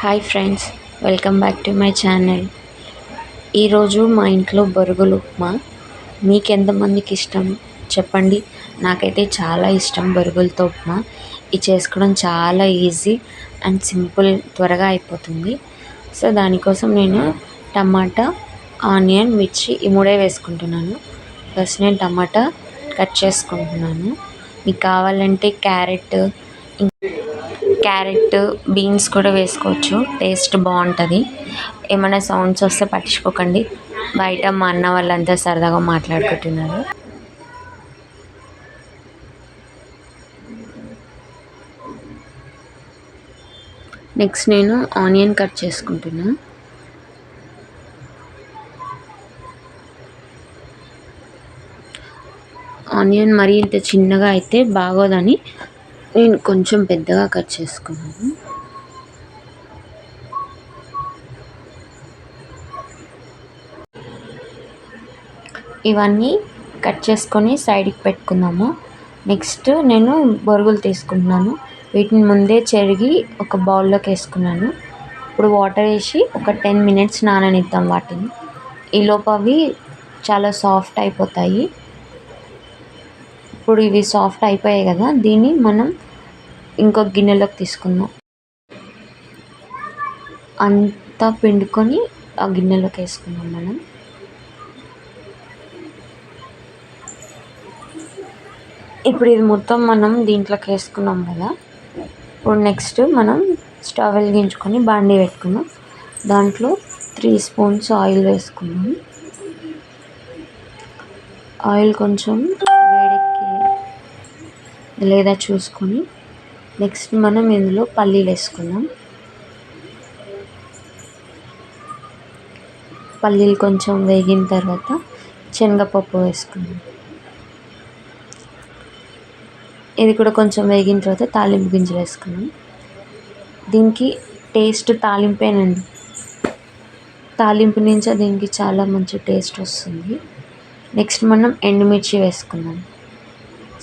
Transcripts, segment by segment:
Hi friends, welcome back to my channel. ఈరోజు మా ఇంట్లో బొరుగులు ఉప్మా. మీకు ఎంతమందికి ఇష్టం చెప్పండి. నాకైతే చాలా ఇష్టం బొరుగులతో ఉప్మా. ఇది చేసుకోవడం చాలా ఈజీ అండ్ సింపుల్, త్వరగా అయిపోతుంది. సో దానికోసం నేను టమాటా, ఆనియన్, మిర్చి ఈ మూడే వేసుకుంటున్నాను. ఫస్ట్ నేను టమాటా కట్ చేసుకుంటున్నాను. మీకు కావాలంటే క్యారెట్, బీన్స్ కూడా వేసుకోవచ్చు, టేస్ట్ బాగుంటుంది. ఏమైనా సౌండ్స్ వస్తే పట్టించుకోకండి, బయట మా అన్న వాళ్ళంతా సరదాగా మాట్లాడుకుంటున్నారు. నెక్స్ట్ నేను ఆనియన్ కట్ చేసుకుంటున్నా. ఆనియన్ మరీ ఇంత చిన్నగా అయితే బాగోదని నేను కొంచెం పెద్దగా కట్ చేసుకున్నాను. ఇవన్నీ కట్ చేసుకొని సైడ్కి పెట్టుకుందాము. నెక్స్ట్ నేను బొరుగులు తీసుకుంటున్నాను. వీటిని ముందే చెరిగి ఒక బౌల్లోకి వేసుకున్నాను. ఇప్పుడు వాటర్ వేసి ఒక 10 minutes నాననిద్దాం వాటిని. ఈలోపు అవి చాలా సాఫ్ట్ అయిపోతాయి. ఇప్పుడు ఇవి సాఫ్ట్ అయిపోయాయి కదా, దీన్ని మనం ఇంకొక గిన్నెలోకి తీసుకుందాం. అంతా పిండుకొని ఆ గిన్నెలోకి వేసుకుందాం మనం. ఇప్పుడు ఇది మొత్తం మనం దీంట్లోకి వేసుకున్నాం కదా. ఇప్పుడు నెక్స్ట్ మనం స్టవ్ వెలిగించుకొని బాండీ పెట్టుకున్నాం. దాంట్లో 3 spoons ఆయిల్ వేసుకున్నాం. ఆయిల్ కొంచెం వేడెక్కి లేదా చూసుకొని నెక్స్ట్ మనం ఇందులో పల్లీలు వేసుకుందాం. పల్లీలు కొంచెం వేగిన తర్వాత శనగపప్పు వేసుకుందాం. ఇది కూడా కొంచెం వేగిన తర్వాత తాలింపు గింజలు వేసుకున్నాం. దీనికి టేస్ట్ తాలింపేనండి, తాలింపు నుంచే దీనికి చాలా మంచి టేస్ట్ వస్తుంది. నెక్స్ట్ మనం ఎండుమిర్చి వేసుకుందాం.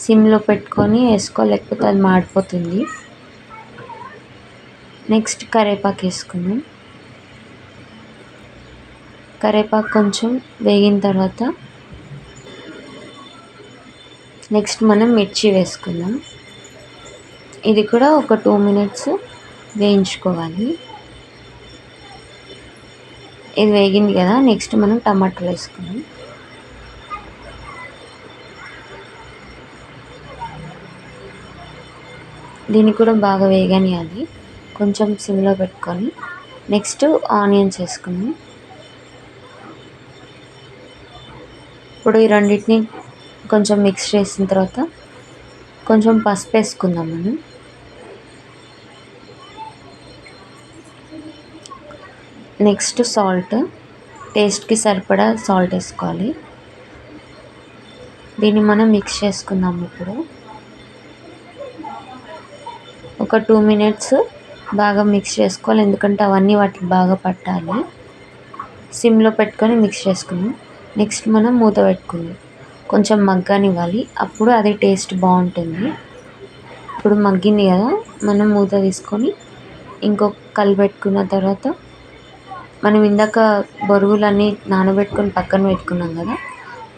సిమ్లో పెట్టుకొని వేసుకోలేకపోతే అది మాడిపోతుంది. నెక్స్ట్ కరివేపాకు వేసుకుందాం. కరివేపాకు కొంచెం వేగిన తర్వాత నెక్స్ట్ మనం మిర్చి వేసుకుందాం. ఇది కూడా ఒక 2 minutes వేయించుకోవాలి. ఇది వేగింది కదా, నెక్స్ట్ మనం టమాటాలు వేసుకుందాం. దీన్ని కూడా బాగా వేగనియాలి, కొంచెం సిమ్లో పెట్టుకొని. నెక్స్ట్ ఆనియన్స్ వేసుకుందాం. ఇప్పుడు ఈ రెండింటిని కొంచెం మిక్స్ చేసిన తర్వాత కొంచెం పసుపు వేసుకుందాం మనం. నెక్స్ట్ సాల్ట్, టేస్ట్కి సరిపడా సాల్ట్ వేసుకోవాలి. దీన్ని మనం మిక్స్ చేసుకుందాం. ఇప్పుడు ఒక 2 minutes బాగా మిక్స్ చేసుకోవాలి, ఎందుకంటే అవన్నీ వాటికి బాగా పట్టాలి. సిమ్లో పెట్టుకొని మిక్స్ చేసుకుందాం. నెక్స్ట్ మనం మూత పెట్టుకుందాం, కొంచెం మగ్గనివ్వాలి, అప్పుడు అది టేస్ట్ బాగుంటుంది. ఇప్పుడు మగ్గింది కదా, మనం మూత తీసుకొని ఇంకొక కలిపెట్టుకున్న తర్వాత మనం ఇందాక బొరుగులన్నీ నానబెట్టుకొని పక్కన పెట్టుకున్నాం కదా,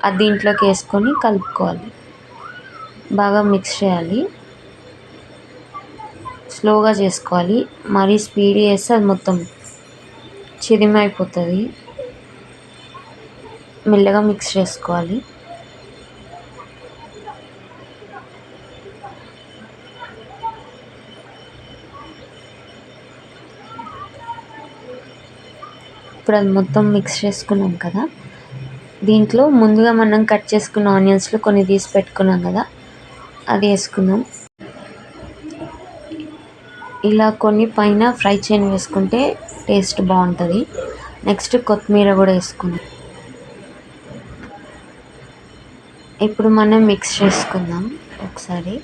అది దీంట్లోకి వేసుకొని కలుపుకోవాలి. బాగా మిక్స్ చేయాలి, స్లోగా చేసుకోవాలి. మరీ స్పీడ్ చేస్తే అది మొత్తం చిరిమైపోతుంది. మెల్లగా మిక్స్ చేసుకోవాలి. ఇప్పుడు అది మొత్తం మిక్స్ చేసుకున్నాం కదా, దీంట్లో ముందుగా మనం కట్ చేసుకున్న ఆనియన్స్లో కొన్ని తీసి పెట్టుకున్నాం కదా, అది వేసుకుందాం. ఇలా కొన్ని పైన ఫ్రై చేయని వేసుకుంటే టేస్ట్ బాగుంటుంది. నెక్స్ట్ కొత్తిమీర కూడా వేసుకుందాం. ఇప్పుడు మనం మిక్స్ చేసుకుందాం ఒకసారి.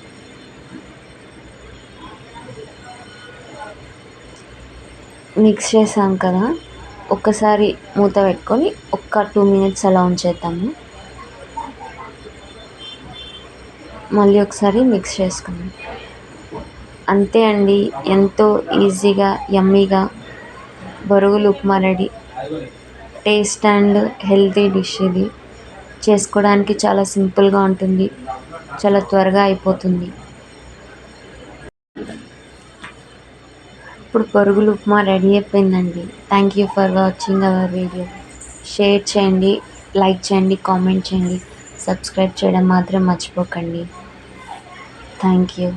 మిక్స్ చేసాం కదా, ఒక్కసారి మూత పెట్టుకొని ఒక్క 2 minutes అలా ఉంచేద్దాము. మళ్ళీ ఒకసారి మిక్స్ చేసుకుందాం. అంతే అండి, ఎంతో ఈజీగా యమ్మీగా బొరుగులు upma ready. Taste and healthy dish ఇది. చేసుకోవడానికి చాలా సింపుల్గా ఉంటుంది, చాలా త్వరగా అయిపోతుంది. ఇప్పుడు బొరుగులు ఉప్మా రెడీ అయిపోయిందండి. Thank you for watching our video. Share చేయండి, లైక్ చేయండి, కామెంట్ చేయండి, సబ్స్క్రైబ్ చేయడం మాత్రం మర్చిపోకండి. Thank you.